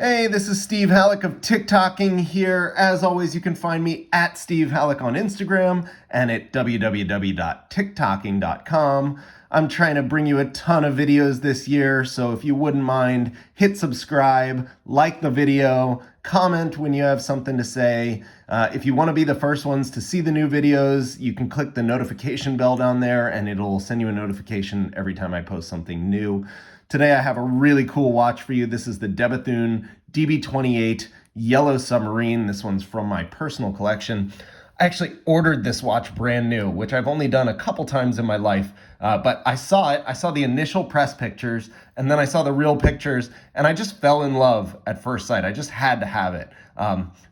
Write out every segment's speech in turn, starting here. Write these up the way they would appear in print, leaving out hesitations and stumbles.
Hey, this is Steve Halleck of TikToking here. As always, you can find me at Steve Halleck on Instagram and at www.tiktoking.com. I'm trying to bring you a ton of videos this year, so if you wouldn't mind, hit subscribe, like the video, comment when you have something to say. If you want to be the first ones to see the new videos, you can click the notification bell down there and it'll send you a notification every time I post something new. Today I have a really cool watch for you. This is the Devathoon DB28 Yellow Submarine. This one's from my personal collection. I actually ordered this watch brand new, which I've only done a couple times in my life, but I saw it. I saw the initial press pictures, and then I saw the real pictures, and I just fell in love at first sight. I just had to have it.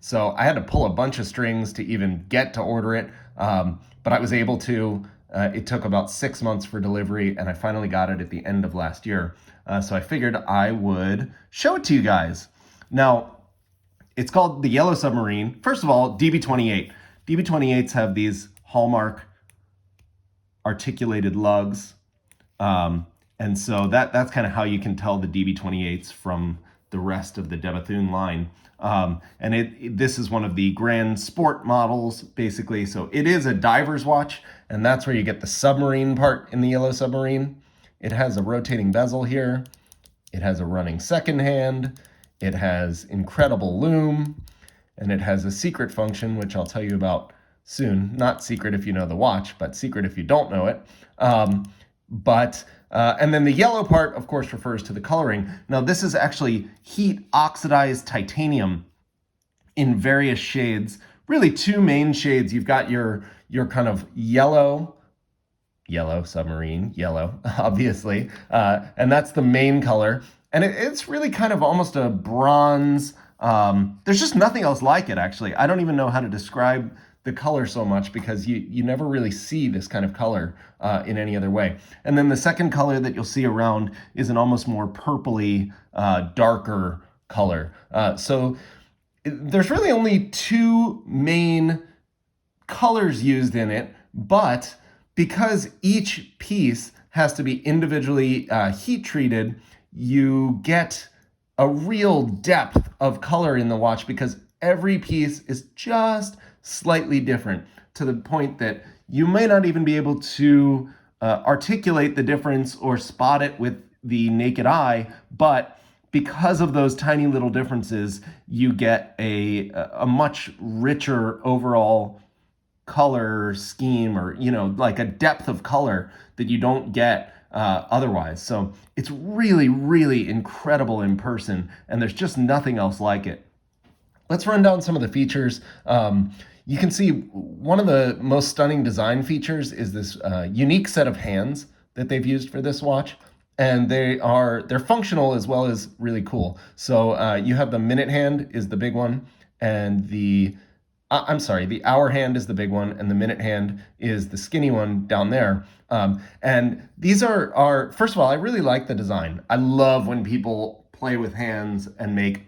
So I had to pull a bunch of strings to even get to order it, but I was able to. It took about 6 months for delivery, and I finally got it at the end of last year. So I figured I would show it to you guys. Now, it's called the Yellow Submarine. First of all, DB28. DB28s have these hallmark articulated lugs. And so that's kind of how you can tell the DB28s from the rest of the Devathoon line. And this is one of the Grand Sport models, basically. So it is a diver's watch, and that's where you get the submarine part in the Yellow Submarine. It has a rotating bezel here. It has a running second hand. It has incredible lume, and it has a secret function, which I'll tell you about soon. Not secret if you know the watch, but secret if you don't know it. And then the yellow part, of course, refers to the coloring. Now, this is actually heat oxidized titanium in various shades. Really two main shades. You've got your kind of yellow submarine, yellow, obviously. And that's the main color. And it's really kind of almost a bronze. There's just nothing else like it, actually. I don't even know how to describe the color so much because you never really see this kind of color in any other way. And then the second color that you'll see around is an almost more purpley, darker color. So there's really only two main colors used in it, but because each piece has to be individually heat treated, you get a real depth of color in the watch because every piece is just slightly different to the point that you may not even be able to articulate the difference or spot it with the naked eye, but because of those tiny little differences, you get a much richer overall color scheme, or like a depth of color that you don't get otherwise. So it's really, really incredible in person, and there's just nothing else like it. Let's run down some of the features. You can see one of the most stunning design features is this unique set of hands that they've used for this watch. And they're functional as well as really cool. So you have the minute hand is the big one, and the hour hand is the big one, and the minute hand is the skinny one down there. And these are first of all, I really like the design. I love when people play with hands and make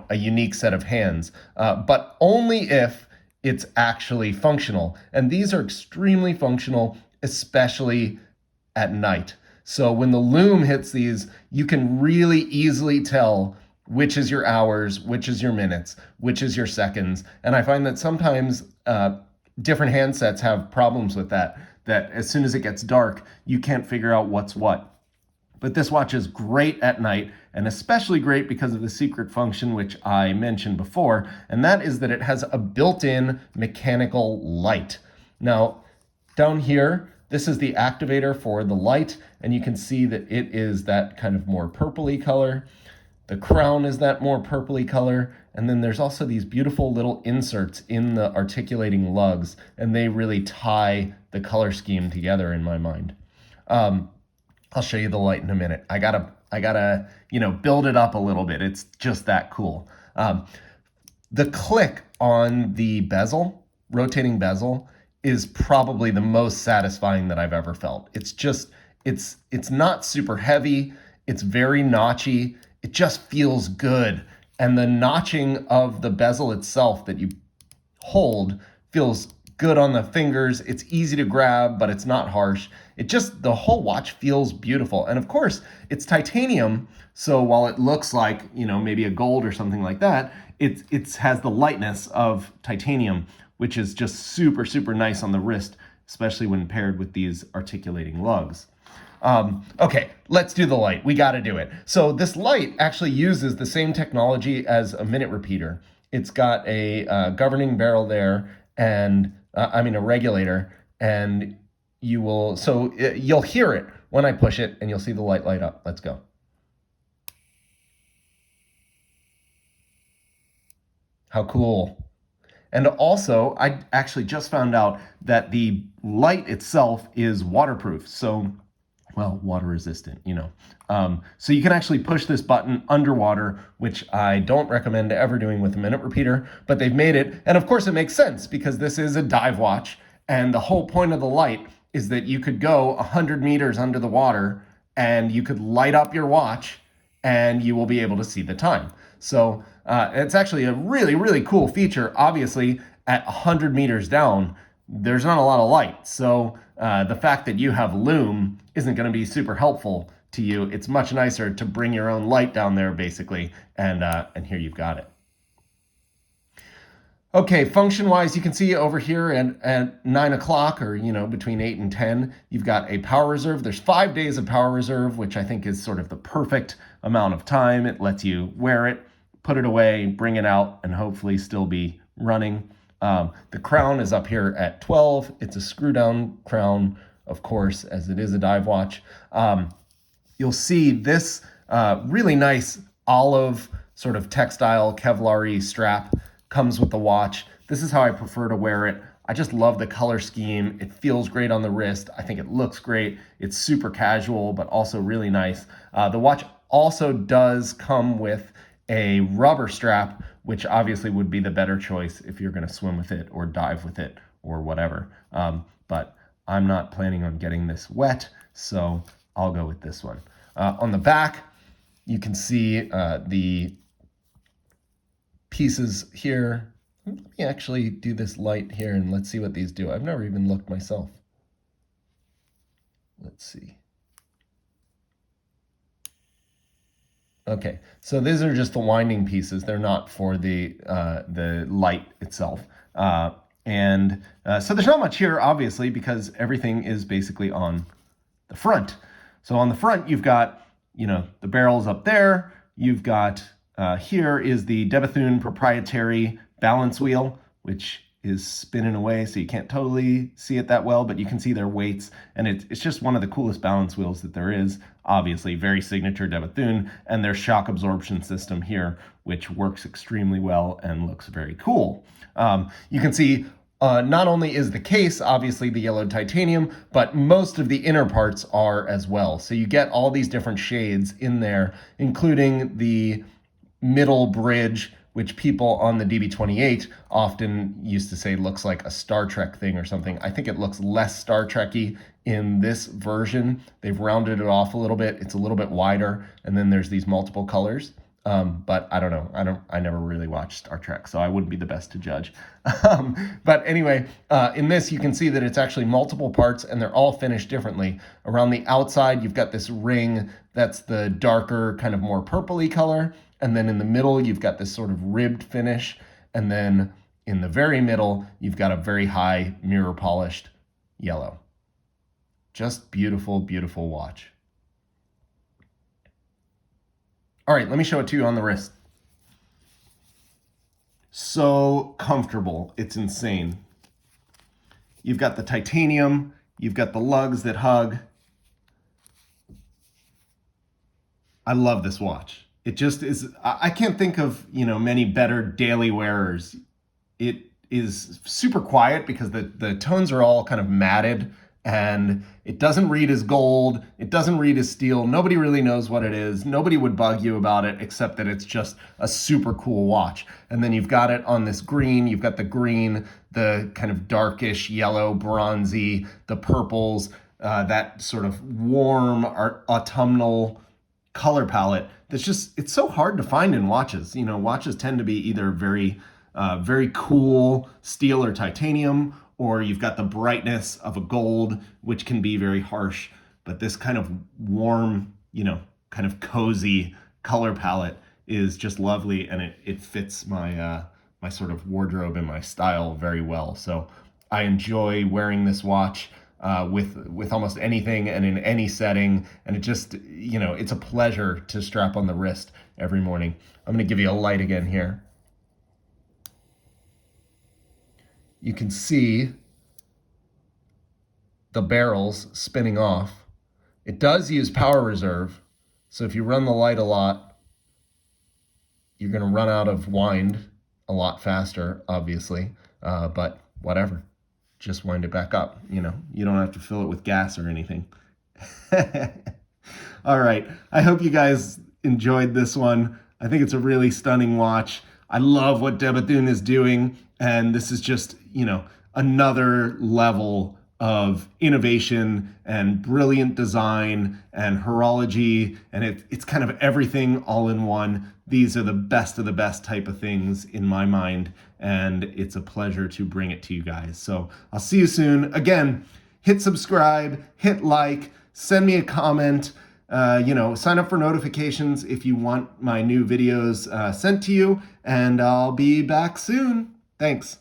a unique set of hands, but only if it's actually functional. And these are extremely functional, especially at night. So when the lume hits these, you can really easily tell which is your hours, which is your minutes, which is your seconds. And I find that sometimes different handsets have problems with that as soon as it gets dark, you can't figure out what's what. But this watch is great at night, and especially great because of the secret function, which I mentioned before, and that is that it has a built-in mechanical light. Now, down here, this is the activator for the light, and you can see that it is that kind of more purpley color. The crown is that more purpley color, and then there's also these beautiful little inserts in the articulating lugs, and they really tie the color scheme together in my mind. I'll show you the light in a minute. I gotta build it up a little bit. It's just that cool. The click on the bezel, rotating bezel, is probably the most satisfying that I've ever felt. It's not super heavy. It's very notchy. It just feels good. And the notching of the bezel itself that you hold feels good on the fingers. It's easy to grab, but it's not harsh. The whole watch feels beautiful. And of course, it's titanium. So while it looks like, maybe a gold or something like that, it has the lightness of titanium, which is just super, super nice on the wrist, especially when paired with these articulating lugs. Okay, let's do the light. We got to do it. So this light actually uses the same technology as a minute repeater. It's got a governing barrel there, and a regulator, and you'll hear it when I push it, and you'll see the light up. Let's go. How cool. And also, I actually just found out that the light itself is waterproof. So, well, water resistant, So you can actually push this button underwater, which I don't recommend ever doing with a minute repeater, but they've made it. And of course it makes sense because this is a dive watch. And the whole point of the light is that you could go 100 meters under the water and you could light up your watch and you will be able to see the time. So it's actually a really, really cool feature. Obviously, at 100 meters down, there's not a lot of light. So the fact that you have Lume isn't going to be super helpful to you. It's much nicer to bring your own light down there, basically, and here you've got it. Okay, function-wise, you can see over here at 9 o'clock or, between 8 and 10, you've got a power reserve. There's 5 days of power reserve, which I think is sort of the perfect amount of time. It lets you wear it, put it away, bring it out, and hopefully still be running. The crown is up here at 12. It's a screw-down crown, of course, as it is a dive watch. You'll see this really nice olive sort of textile Kevlar-y strap comes with the watch. This is how I prefer to wear it. I just love the color scheme. It feels great on the wrist. I think it looks great. It's super casual, but also really nice. The watch also does come with a rubber strap, which obviously would be the better choice if you're going to swim with it or dive with it or whatever. But I'm not planning on getting this wet, so I'll go with this one. On the back, you can see the pieces here. Let me actually do this light here and let's see what these do. I've never even looked myself. Let's see. Okay, so these are just the winding pieces. They're not for the light itself. So there's not much here, obviously, because everything is basically on the front. So on the front, you've got, the barrels up there. You've got, here is the Devathoon proprietary balance wheel, which is spinning away, so you can't totally see it that well, but you can see their weights, and it's just one of the coolest balance wheels that there is. Obviously, very signature Devathoon, and their shock absorption system here, which works extremely well and looks very cool. You can see not only is the case obviously the yellow titanium, but most of the inner parts are as well. So you get all these different shades in there, including the middle bridge, which people on the DB28 often used to say looks like a Star Trek thing or something. I think it looks less Star Trek-y in this version. They've rounded it off a little bit. It's a little bit wider, and then there's these multiple colors. But I don't know. I never really watched Star Trek, so I wouldn't be the best to judge. But anyway, in this, you can see that it's actually multiple parts, and they're all finished differently. Around the outside, you've got this ring that's the darker, kind of more purpley color. And then in the middle, you've got this sort of ribbed finish. And then in the very middle, you've got a very high mirror polished yellow. Just beautiful, beautiful watch. All right, let me show it to you on the wrist. So comfortable, it's insane. You've got the titanium, you've got the lugs that hug. I love this watch. It just is, I can't think of, many better daily wearers. It is super quiet because the tones are all kind of matted, and it doesn't read as gold. It doesn't read as steel. Nobody really knows what it is. Nobody would bug you about it, except that it's just a super cool watch. And then you've got it on this green. You've got the green, the kind of darkish yellow, bronzy, the purples, that sort of warm autumnal color palette. It's so hard to find in watches. Watches tend to be either very cool steel or titanium, or you've got the brightness of a gold, which can be very harsh. But this kind of warm, kind of cozy color palette is just lovely, and it fits my my sort of wardrobe and my style very well. So I enjoy wearing this watch with almost anything and in any setting, and it just, it's a pleasure to strap on the wrist every morning. I'm going to give you a light again here. You can see the barrels spinning off. It does use power reserve, so if you run the light a lot, you're going to run out of wind a lot faster, obviously, but whatever. Just wind it back up. You don't have to fill it with gas or anything. All right. I hope you guys enjoyed this one. I think it's a really stunning watch. I love what Devathoon is doing, and this is just, another level of innovation and brilliant design and horology, and it's kind of everything all in one. These are the best of the best type of things in my mind, and it's a pleasure to bring it to you guys. So I'll see you soon. Again, hit subscribe, hit like, send me a comment, sign up for notifications if you want my new videos sent to you, and I'll be back soon. Thanks.